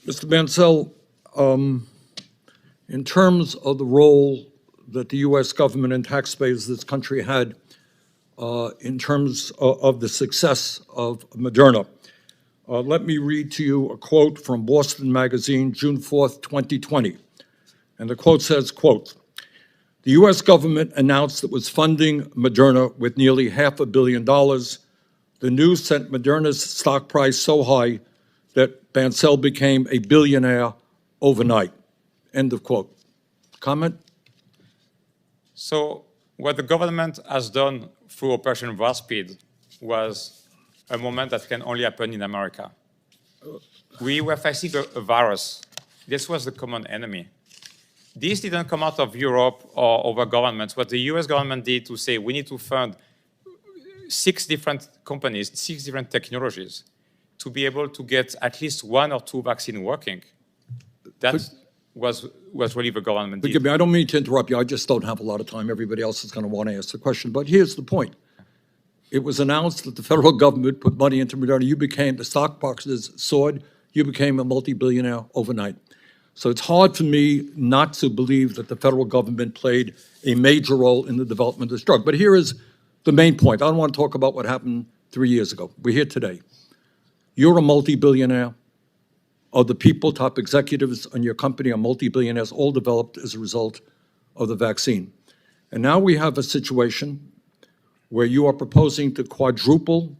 Mr. Bancel, in terms of the role that the U.S. government and taxpayers of this country had in terms of the success of Moderna, let me read to you a quote from Boston Magazine, June 4th, 2020. And the quote says, quote, "The U.S. government announced it was funding Moderna with nearly $500 million. The news sent Moderna's stock price so high that Bancel became a billionaire overnight." End of quote. Comment? So what the government has done through Operation Warp Speed was a moment that can only happen in America. We were facing a virus. This was the common enemy. This didn't come out of Europe or over governments. What the US government did to say, we need to fund 6 different companies, 6 different technologies to be able to get at least 1 or 2 vaccines working. That was really the government did. Forgive me, I don't mean to interrupt you. I just don't have a lot of time. Everybody else is going to want to ask the question. But here's the point. It was announced that the federal government put money into Moderna. You became, the stock prices soared. You became a multi-billionaire overnight. So it's hard for me not to believe that the federal government played a major role in the development of this drug. But here is the main point. I don't want to talk about what happened 3 years ago. We're here today. You're a multi-billionaire. Other people, top executives on your company are multi-billionaires, all developed as a result of the vaccine. And now we have a situation where you are proposing to quadruple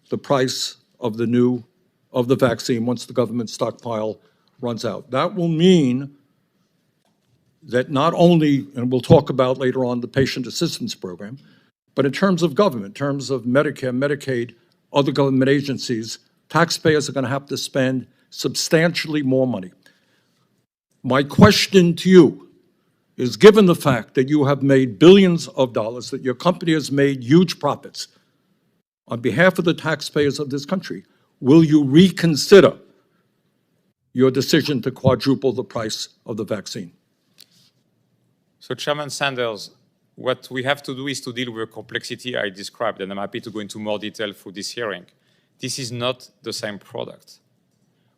the price of the vaccine once the government stockpile runs out. That will mean that not only, and we'll talk about later on the patient assistance program, but in terms of government, in terms of Medicare, Medicaid, other government agencies, taxpayers are going to have to spend substantially more money. My question to you is, given the fact that you have made billions of dollars, that your company has made huge profits, on behalf of the taxpayers of this country, will you reconsider your decision to quadruple the price of the vaccine? So Chairman Sanders, what we have to do is to deal with the complexity I described, and I'm happy to go into more detail through this hearing. This is not the same product.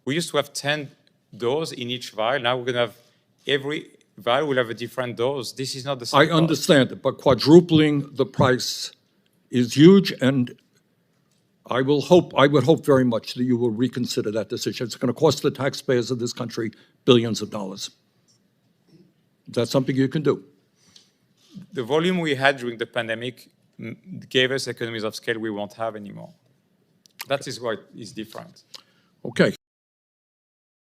We used to have 10 doses in each vial. Now we're going to have every vial will have a different dose. This is not the same. I understand it, but quadrupling the price is huge, and I would hope very much that you will reconsider that decision. It's going to cost the taxpayers of this country billions of dollars. Is that something you can do? The volume we had during the pandemic gave us economies of scale we won't have anymore. That is why it's different. Okay.